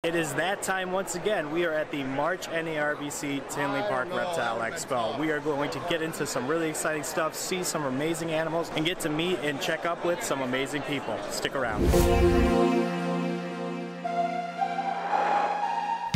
It is that time once again. We are at the March NARBC Tinley Park Reptile Expo. We are going to get into some really exciting stuff, see some amazing animals, and get to meet and check up with some amazing people. Stick around.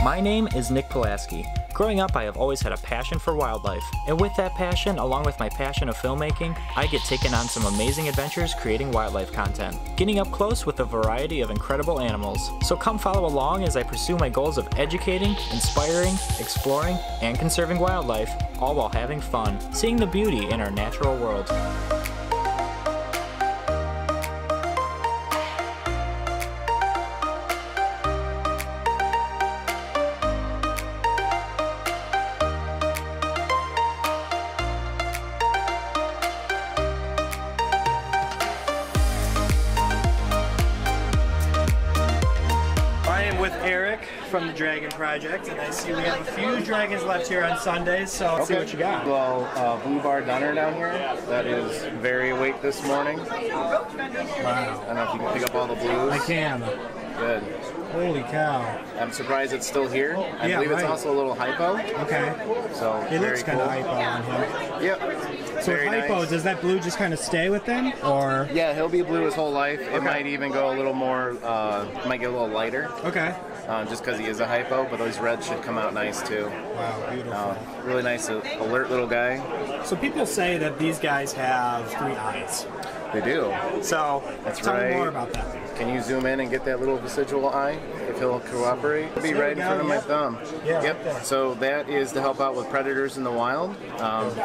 My name is Nick Pulaski. Growing up, I have always had a passion for wildlife. And with that passion, along with my passion of filmmaking, I get taken on some amazing adventures creating wildlife content, getting up close with a variety of incredible animals. So come follow along as I pursue my goals of educating, inspiring, exploring, and conserving wildlife, all while having fun, seeing the beauty in our natural world. With Eric from the Dragon Project, and I see we have a few dragons left here on Sundays, so let's see what you got. Well, blue bar dunner down here. That is very awake this morning. Wow. I don't know if you can pick up all the blues. I can. Good. Holy cow. I'm surprised it's still here. I believe it's also a little hypo. Okay. So it looks kind of hypo on him. Yep. So with hypo, nice. Does that blue just kind of stay with them, or? Yeah, he'll be blue his whole life. It might even go a little more, might get a little lighter. Okay. Just because he is a hypo, but those reds should come out nice too. Wow, beautiful. Really nice, alert little guy. So people say that these guys have 3 eyes. They do. So tell me more about that. Can you zoom in and get that little residual eye, if he'll cooperate? It'll be right in front of my thumb. Yeah, yep. Right, so that is to help out with predators in the wild,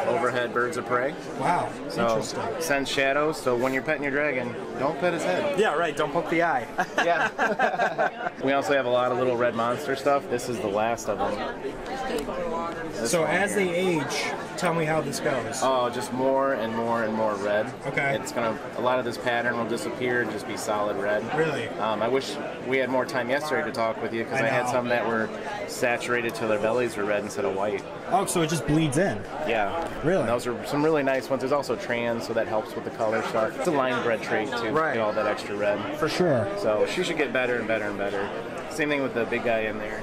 overhead birds of prey. Wow, so interesting. Sends shadows, so when you're petting your dragon, don't pet his head. Yeah, right, don't poke the eye. Yeah. We also have a lot of little red monster stuff. This is the last of them. So as they age, tell me how this goes. Oh, just more and more and more red. Okay. It's a lot of this pattern will disappear and just be solid red. Really? I wish we had more time yesterday to talk with you, because I had some that were saturated till their bellies were red instead of white. Oh, so it just bleeds in? Yeah. Really? And those are some really nice ones. There's also trans, so that helps with the color stuff. It's a line bred trait too, right. Get all that extra red. For sure. So she should get better and better and better. Same thing with the big guy in there.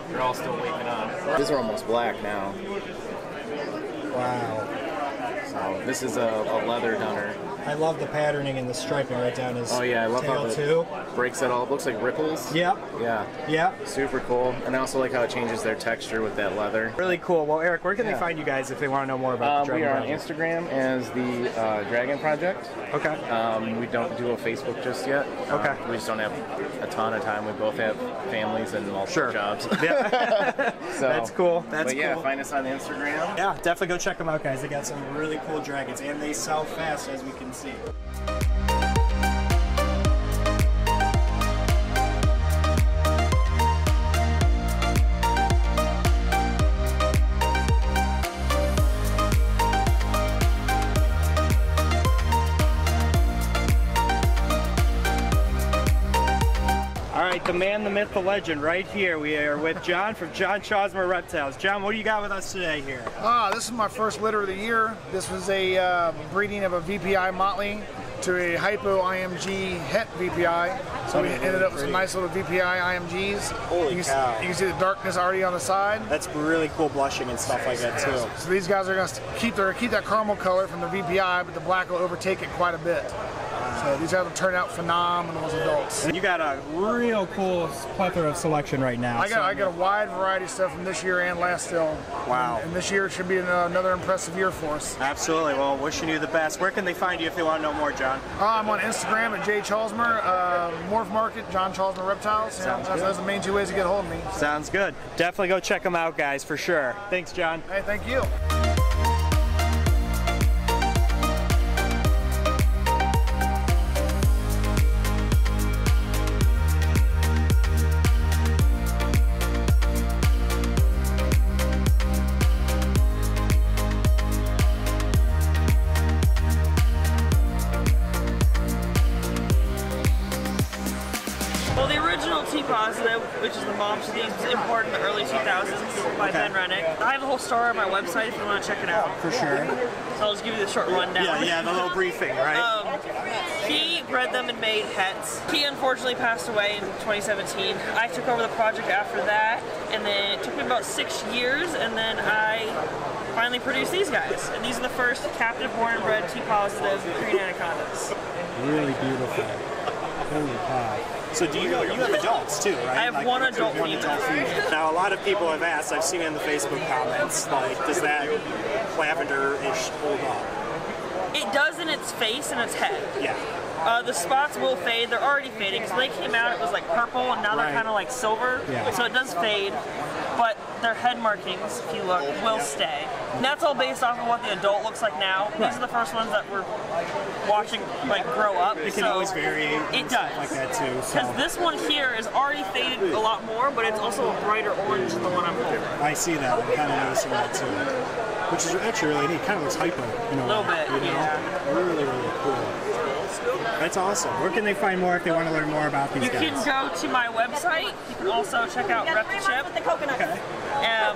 They're all still waking up. These are almost black now. Wow. So this is a leather dunner. I love the patterning and the striping right down his I love tail how it too. Breaks it all. It looks like ripples. Yep. Yeah. Yep. Super cool. And I also like how it changes their texture with that leather. Really cool. Well, Eric, where can they find you guys if they want to know more about the Dragon We are Project? on Instagram as the Dragon Project. Okay. We don't do a Facebook just yet. Okay. We just don't have a ton of time. We both have families and multiple jobs. Yeah. So, that's cool. That's cool. Yeah, cool. find us on Instagram. Yeah, definitely go check them out, guys. They got some really cool dragons, and they sell fast, as we can see. The man, the myth, the legend, right here. We are with John from John Chosmer Reptiles. John, what do you got with us today here? This is my first litter of the year. This was a breeding of a VPI motley to a hypo IMG het VPI. So we ended up with some nice little VPI IMGs. Holy cow. You can see the darkness already on the side. That's really cool blushing and stuff like that too. So these guys are going to keep that caramel color from the VPI, but the black will overtake it quite a bit. So these guys will turn out phenomenal as adults. You got a real cool plethora of selection right now. I got a wide variety of stuff from this year and last still. Wow. And this year should be another impressive year for us. Absolutely. Well, wishing you the best. Where can they find you if they want to know more, John? I'm on Instagram at jchalsmer, Morph Market, John Chosmer Reptiles. Those are the main 2 ways to get a hold of me. Sounds good. Definitely go check them out, guys, for sure. Thanks, John. Hey, thank you. Well, the original T-positive, which is the mom seeds, imported in the early 2000s by Ben Rennick. I have a whole story on my website if you want to check it out. For sure. So I'll just give you the short rundown. Yeah, the little briefing, right? He bred them and made pets. He unfortunately passed away in 2017. I took over the project after that, and then it took me about 6 years, and then I finally produced these guys. And these are the first captive born and bred T-positive green anacondas. Really beautiful. Holy cow. So do you have adults too, right? I have one adult female. Now a lot of people have asked, I've seen it in the Facebook comments, like, does that lavender-ish hold up? It does in its face and its head. Yeah. The spots will fade. They're already fading. Because when they came out, it was like purple, and now they're kind of like silver. Yeah. So it does fade. But their head markings, if you look, will stay. And that's all based off of what the adult looks like now. These are the first ones that we're watching like grow up. It can always vary. It does. Like that too. Because this one here is already faded a lot more, but it's also a brighter orange than the one I'm holding. I see that. I'm kind of noticing that too. Which is actually really neat. Kind of looks hypo, you know. A little bit, you know? yeah. Really, really cool. That's awesome. Where can they find more if they want to learn more about these guys? You can go to my website. You can also check out Reptile Expo. Okay.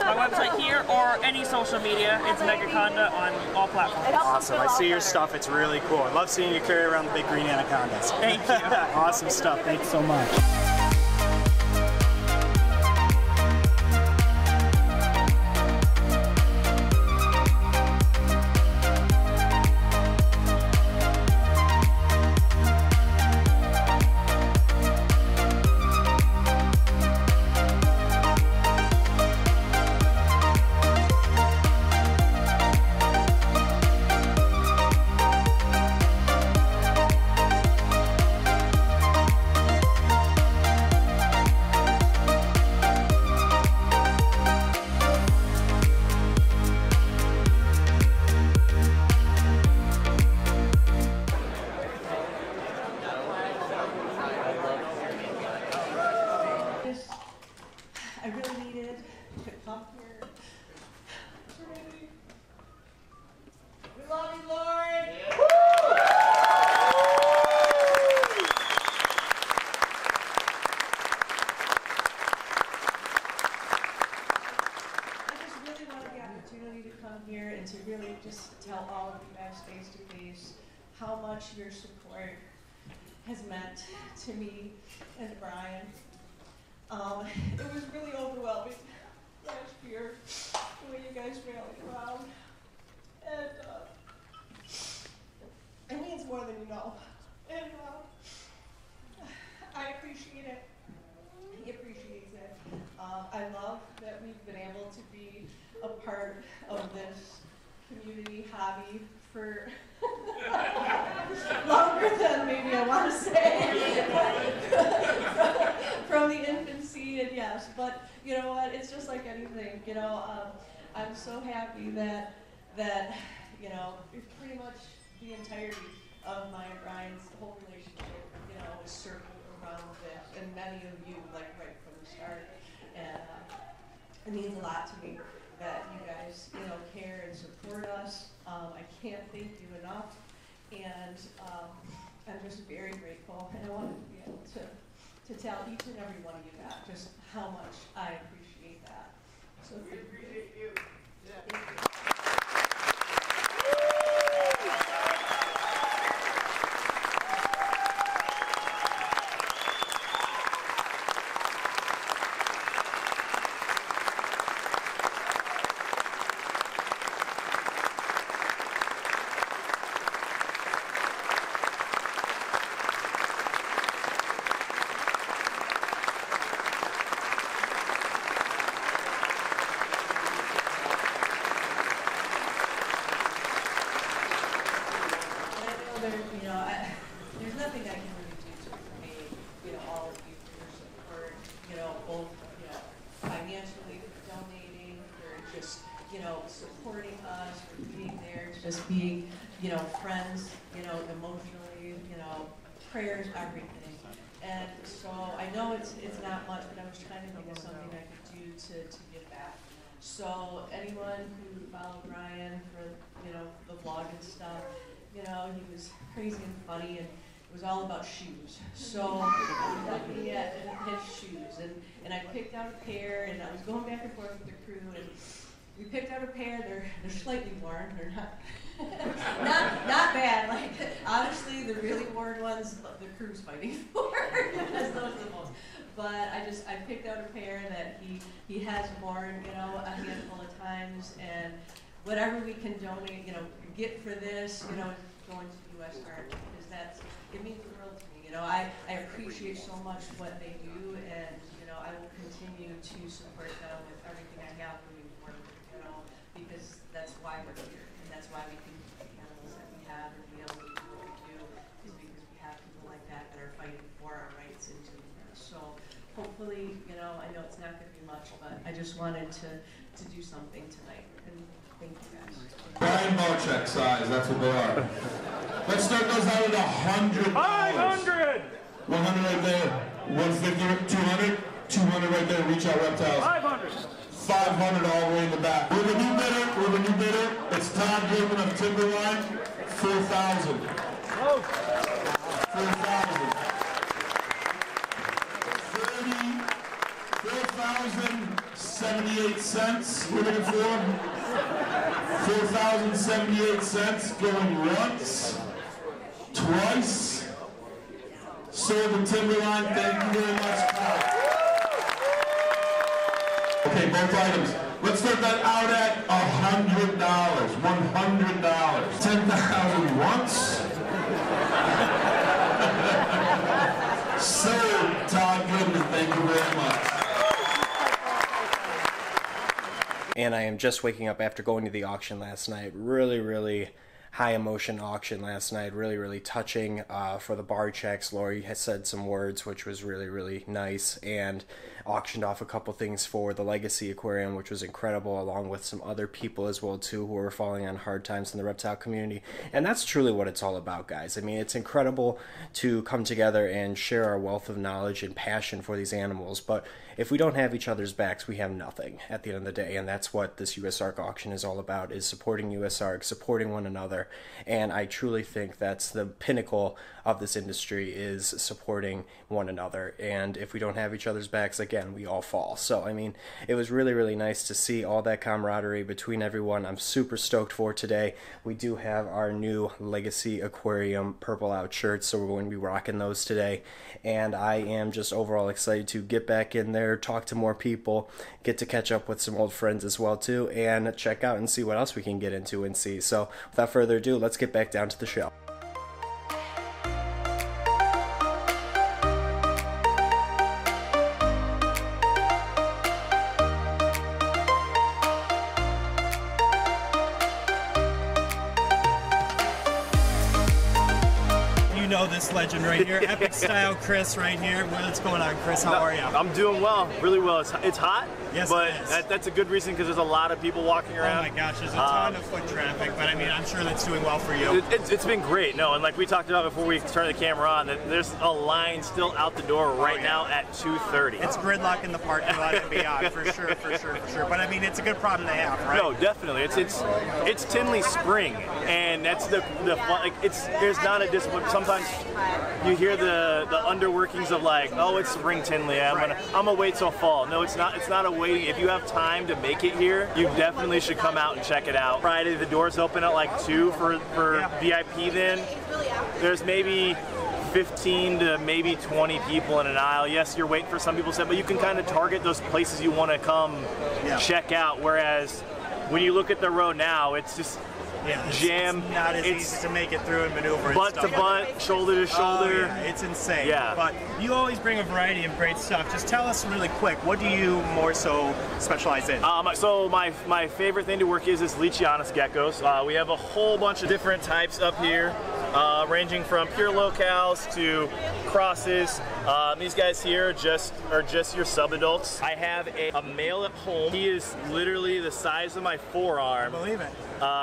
My website here or any social media. It's Megaconda on all platforms. Awesome. I see your stuff. It's really cool. I love seeing you carry around the big green anacondas. Thank you. Awesome stuff. Thanks so much. I really needed to come here. We love you, Lord. I just really wanted the opportunity to come here and to really just tell all of you guys face to face how much your support has meant to me and Brian. It was really overwhelming last year, the way you guys rallied around. And it means more than you know. And I appreciate it. He appreciates it. I love that we've been able to be a part of this community hobby for longer than maybe I want to say. From the infancy, and yes, but you know what, it's just like anything, you know, I'm so happy that you know, pretty much the entirety of my and Brian's whole relationship, you know, is circled around this, and many of you, like, right from the start, and it means a lot to me that you guys, you know, care and support us. I can't thank you enough, and I'm just very grateful, and I wanted to be able to tell each and every one of you that, just how much I appreciate that. So we appreciate you. Thank you. There's nothing I can really do to repay, you know, all of you for your support, you know, both, you know, financially for donating, for just, you know, supporting us, for being there, just being, you know, friends, you know, emotionally, you know, prayers, everything. And so I know it's not much, but I was trying to think of something I could do to give back. So anyone who followed Ryan for, you know, the vlog and stuff, you know, he was crazy and funny, and it was all about shoes. So I was looking at his shoes, and I picked out a pair, and I was going back and forth with the crew, and we picked out a pair. They're slightly worn. They're Not bad. Like honestly, the really worn ones, the crew's fighting for because those are the most. But I picked out a pair that he has worn, you know, a handful of times, and whatever we can donate, you know, get for this, you know, going to U.S. Art, because it means the world to me. You know, I appreciate so much what they do, and you know, I will continue to support them with everything I have moving forward. You know, because that's why we're here, and that's why we can do the animals that we have and be able to do what we do, is because we have people like that that are fighting for our rights and to so hopefully, you know, I know it's not going to be much, but I just wanted to do something tonight, and thank you guys. Brian Marchek size, that's what they are. Let's start those out at $100. 500! 100 right there. 150, 200, 200 right there. Reach out, Reptiles. 500! 500 all the way in the back. We're the new bidder. It's Todd Gilman of Timberline. 4,000. 4,000. 4,078 cents we're looking for. 4,078 cents going once, twice. Sold the Timberline, thank you very much. Okay, both items. Let's start that out at $100. $100. 10,000 once. Sold, Todd Goodman, thank you very much. And I am just waking up after going to the auction last night. Really high emotion auction last night. Really touching for the bar checks. Lori has said some words, which was really nice, and auctioned off a couple things for the Legacy Aquarium, which was incredible, along with some other people as well too who are falling on hard times in the reptile community. And that's truly what it's all about, guys. I mean, it's incredible to come together and share our wealth of knowledge and passion for these animals, but if we don't have each other's backs, we have nothing at the end of the day, and that's what this USARK auction is all about, is supporting USARK, supporting one another, and I truly think that's the pinnacle of this industry, is supporting one another, and if we don't have each other's backs, again, we all fall. So, I mean, it was really nice to see all that camaraderie between everyone. I'm super stoked for today. We do have our new Legacy Aquarium purple out shirts, so we're going to be rocking those today, and I am just overall excited to get back in there, talk to more people, get to catch up with some old friends as well too, and check out and see what else we can get into and see. So without further ado, let's get back down to the show. This legend right here, Epic Style Chris right here. What's going on, Chris? How are you? I'm doing well, really well. It's hot, yes, but it is. That's a good reason, because there's a lot of people walking around. Oh my gosh, there's a ton of foot traffic, but I mean, I'm sure that's doing well for you. It's been great. No, and like we talked about before we turned the camera on, that there's a line still out the door right now at 2:30. It's gridlock in the parking lot and beyond, for sure. But I mean, it's a good problem to have, right? No, definitely. It's Tinley spring, and that's the like, there's not a discipline. Sometimes you hear the underworkings of like, oh, it's spring Tinley, I'm gonna wait till fall. No, it's not a waiting. If you have time to make it here, you definitely should come out and check it out. Friday, the doors open at like 2 for VIP. Then there's maybe 15 to maybe 20 people in an aisle. Yes, you're waiting for some people to say, but you can kind of target those places you want to come check out. Whereas when you look at the road now, it's just jam. It's not as easy to make it through and maneuver. Butt to butt, shoulder to shoulder. It's insane. Yeah. But you always bring a variety of great stuff. Just tell us really quick, what do you more so specialize in? So my favorite thing to work is Leachianus geckos. We have a whole bunch of different types up here, ranging from pure locals to crosses. These guys here are just your subadults. I have a male at home. He is literally the size of my forearm. I believe it.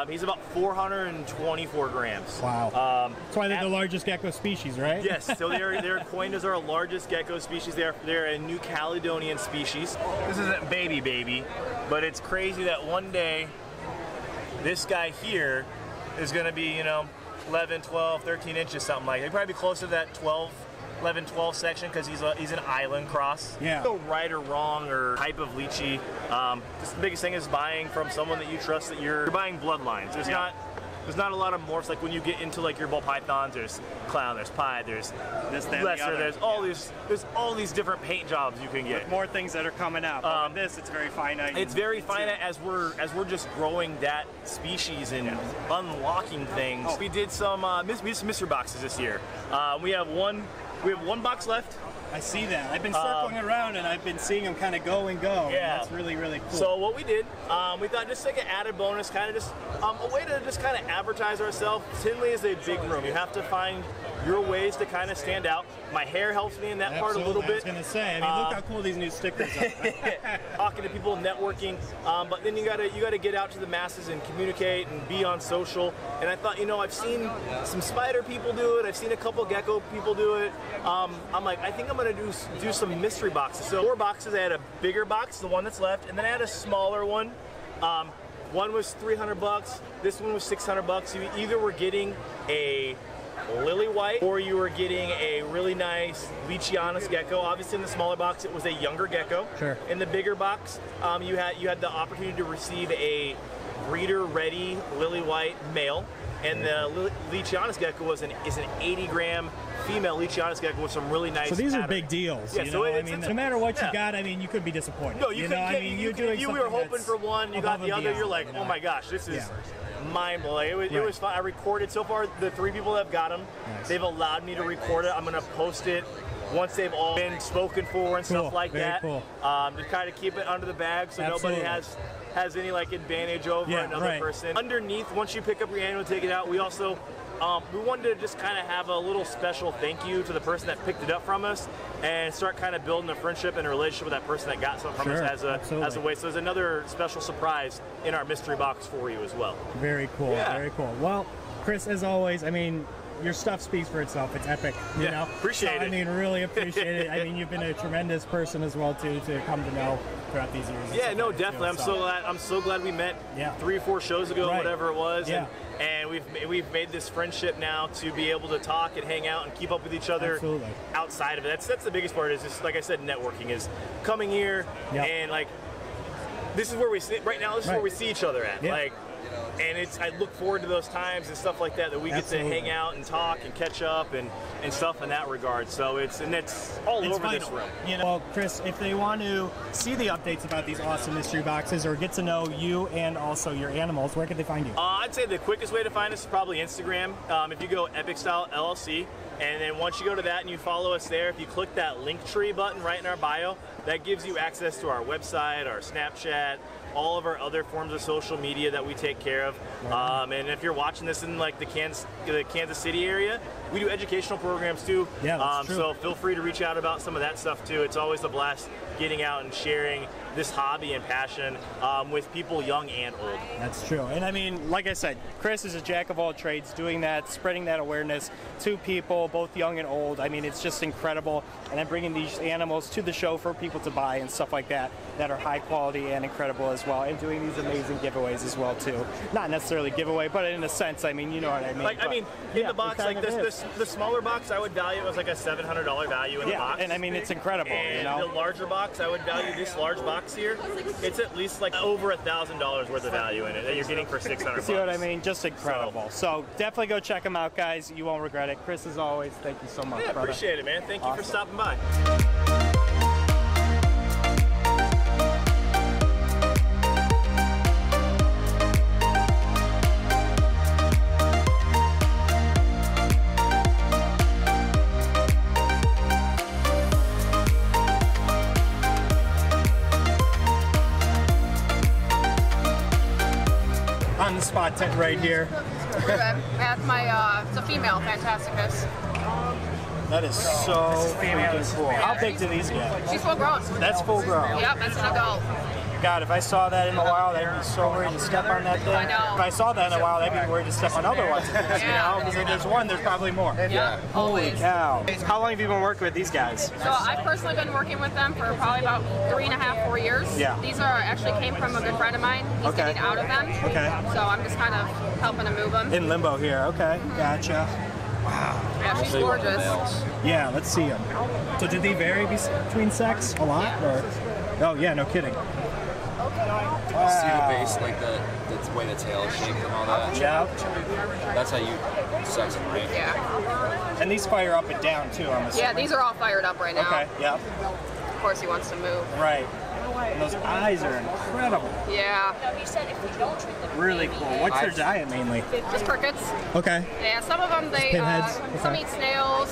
He's about 424 grams. Wow. That's why they're the largest gecko species, right? Yes, so they're coined as our largest gecko species. They're a New Caledonian species. This isn't baby, but it's crazy that one day this guy here is going to be, 11, 12, 13 inches, something like that. He'd probably be closer to that 11, 12 section, because he's an island cross. Yeah. No right or wrong or type of lychee. Just the biggest thing is buying from someone that you trust, that you're buying bloodlines. There's not there's not a lot of morphs. Like when you get into like your ball pythons, there's clown, there's pied, there's This, that, lesser, the other. there's all these different paint jobs you can get. With more things that are coming out. But with this, it's very finite. It's very finite as we're just growing that species and unlocking things. We did some mystery boxes this year. We have one box left. I see that. I've been circling around and I've been seeing them kind of go and go. Yeah. That's really, really cool. So what we did, we thought just like an added bonus, kind of just a way to just kind of advertise ourselves. Tinley is a big room. You have to find your ways to kind of stand out. My hair helps me in that part a little bit. I was going to say, I mean, look how cool these new stickers are. Talking to people, networking, but then you gotta get out to the masses and communicate and be on social. And I thought, you know, I've seen some spider people do it. I've seen a couple gecko people do it. I'm like, I think I'm gonna do some mystery boxes. So 4 boxes. I had a bigger box, the one that's left, and then I had a smaller one. One was $300. This one was $600. You either were getting a lily white or you were getting a really nice Leachianus gecko. Obviously in the smaller box it was a younger gecko. Sure. In the bigger box you had the opportunity to receive a breeder ready lily white male, and the Leachianus gecko is an 80-gram female Leachianus gecko with some really nice So these are pattern. big deals. Yeah, you so know? it's, I mean, no matter what yeah. you got, I mean, you could be disappointed. No, you know, couldn't I get, mean, you were something hoping that's for one, you got above the and other, you're beyond, like, you know? oh my gosh, this is Yeah. mind-blowing. It was fun. I recorded so far. The 3 people that have got them, Nice. they've allowed me to record it. I'm going to post it once they've all been spoken for and Cool. stuff like Very that. cool. To kind of keep it under the bag so Absolutely. nobody has any like advantage over Yeah, another right. person. Underneath, once you pick up your animal and take it out, we also we wanted to just kind of have a little special thank you to the person that picked it up from us and start kind of building a friendship and a relationship with that person that got something from Sure, us as a way. So there's another special surprise in our mystery box for you as well. Very cool. Yeah. Very cool. Well, Chris, as always, I mean, your stuff speaks for itself. It's epic, you know? Appreciate it. I mean, really appreciate it. I mean, you've been a tremendous person as well, too, to come to know throughout these years. Yeah, no, definitely. I'm so glad we met 3 or 4 shows ago, Right. whatever it was. Yeah. And we've made this friendship now to be able to talk and hang out and keep up with each other Absolutely. outside of it. That's the biggest part, is just, like I said, networking, is coming here and like, this is where we sit right now. This is where we see each other at. Yeah. Like, and I look forward to those times and stuff like that we get to hang out and talk and catch up and stuff in that regard. So it's all over vital. this room. You know, well, Chris, if they want to see the updates about these awesome mystery boxes or get to know you and also your animals, where can they find you? I'd say the quickest way to find us is probably Instagram. If you go Epic Style LLC, and then once you go to that and you follow us there, if you click that Linktree button right in our bio, that gives you access to our website, our Snapchat, all of our other forms of social media that we take care of. And if you're watching this in like the Kansas City area, we do educational programs too. Yeah, that's true. So feel free to reach out about some of that stuff too. It's always a blast getting out and sharing this hobby and passion with people young and old. That's true. And I mean, like I said, Chris is a jack of all trades, doing that, spreading that awareness to people, both young and old. I mean, it's just incredible. And then bringing these animals to the show for people to buy and stuff like that are high quality and incredible as well. And doing these amazing giveaways as well too. Not necessarily giveaway, but in a sense, I mean, you know what I mean. Like, I mean, in the box, like the smaller box, I would value it as like a $700 value in the box. And I mean, it's incredible. And you know? the larger box, I would value this large box here. It's at least like over $1,000 worth of value in it that you're getting for $600. See what I mean? Just incredible. So definitely go check them out, guys. You won't regret it. Chris, as always, thank you so much. Yeah, brother. appreciate it, man. Thank you for stopping by. On the spot tent right here. That's my, it's a female Fantasticus. That is so freaking cool. How big do these get? She's full grown. That's full grown. Yep, that's an adult. God, if I saw that in the wild, I'd be so worried to step on that thing. I know. If I saw that in the wild, I'd be worried to step on other ones. You know, because if there's one, there's probably more. Yeah, Holy always. cow. How long have you been working with these guys? So I've personally been working with them for probably about 3.5, 4 years. Yeah. These are actually came from a good friend of mine. He's Okay. getting out of them. Okay. So I'm just kind of helping him move them. In limbo here. Okay, gotcha. Yeah, she's gorgeous. Yeah, let's see them. So did they vary between sex a lot? Or? Oh yeah, no kidding. See the base, like the way the tail is shaped and all that? Yeah. That's how you sex it, right? Yeah. And these fire up and down too, I'm assuming. Yeah, these are all fired up right now. Okay, yep. Of course he wants to move. Right. And those eyes are incredible. Yeah. Really cool. What's their diet mainly? Just crickets. Okay. Yeah, some of them, Pinheads? some Okay. eat snails,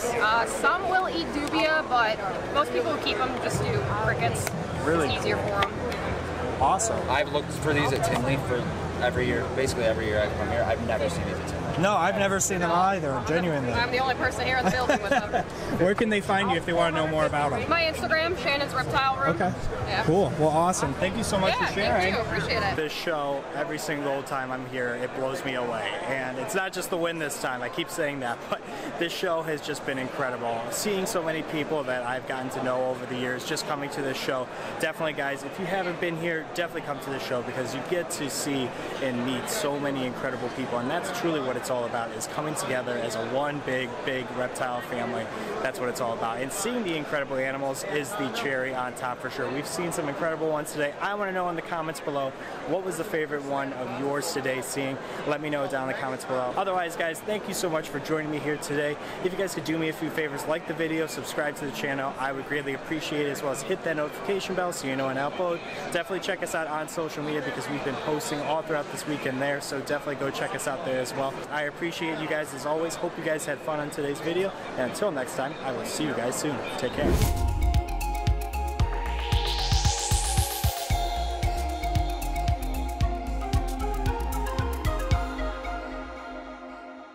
some will eat dubia, but most people who keep them just do crickets. Really? It's easier for them. Awesome. I've looked for these at Tinley for every year, basically every year I come here. I've never seen these at Tinley. No, I've never seen them either, genuinely. I'm the only person here in the building with them. Where can they find you if they want to know more about them? My Instagram, Shannon's Reptile Room. Okay. Yeah. Cool. Well, awesome. Thank you so much Yeah, for sharing. thank you. Appreciate it. This show, every single time I'm here, it blows me away. And it's not just the win this time. I keep saying that, but this show has just been incredible. Seeing so many people that I've gotten to know over the years, just coming to this show. Definitely, guys, if you haven't been here, definitely come to this show because you get to see and meet so many incredible people. And that's truly what it's all about, is coming together as a one big reptile family. That's what it's all about. And seeing the incredible animals is the cherry on top for sure. We've seen some incredible ones today. I want to know in the comments below, what was the favorite one of yours today seeing? Let me know down in the comments below. Otherwise, guys, thank you so much for joining me here today. If you guys could do me a few favors, like the video, subscribe to the channel, I would greatly appreciate it, as well as hit that notification bell so you know when I upload. Definitely check us out on social media because we've been posting all throughout this weekend there, so definitely go check us out there as well. I appreciate you guys as always. Hope you guys had fun on today's video, and until next time, I will see you guys soon. Take care.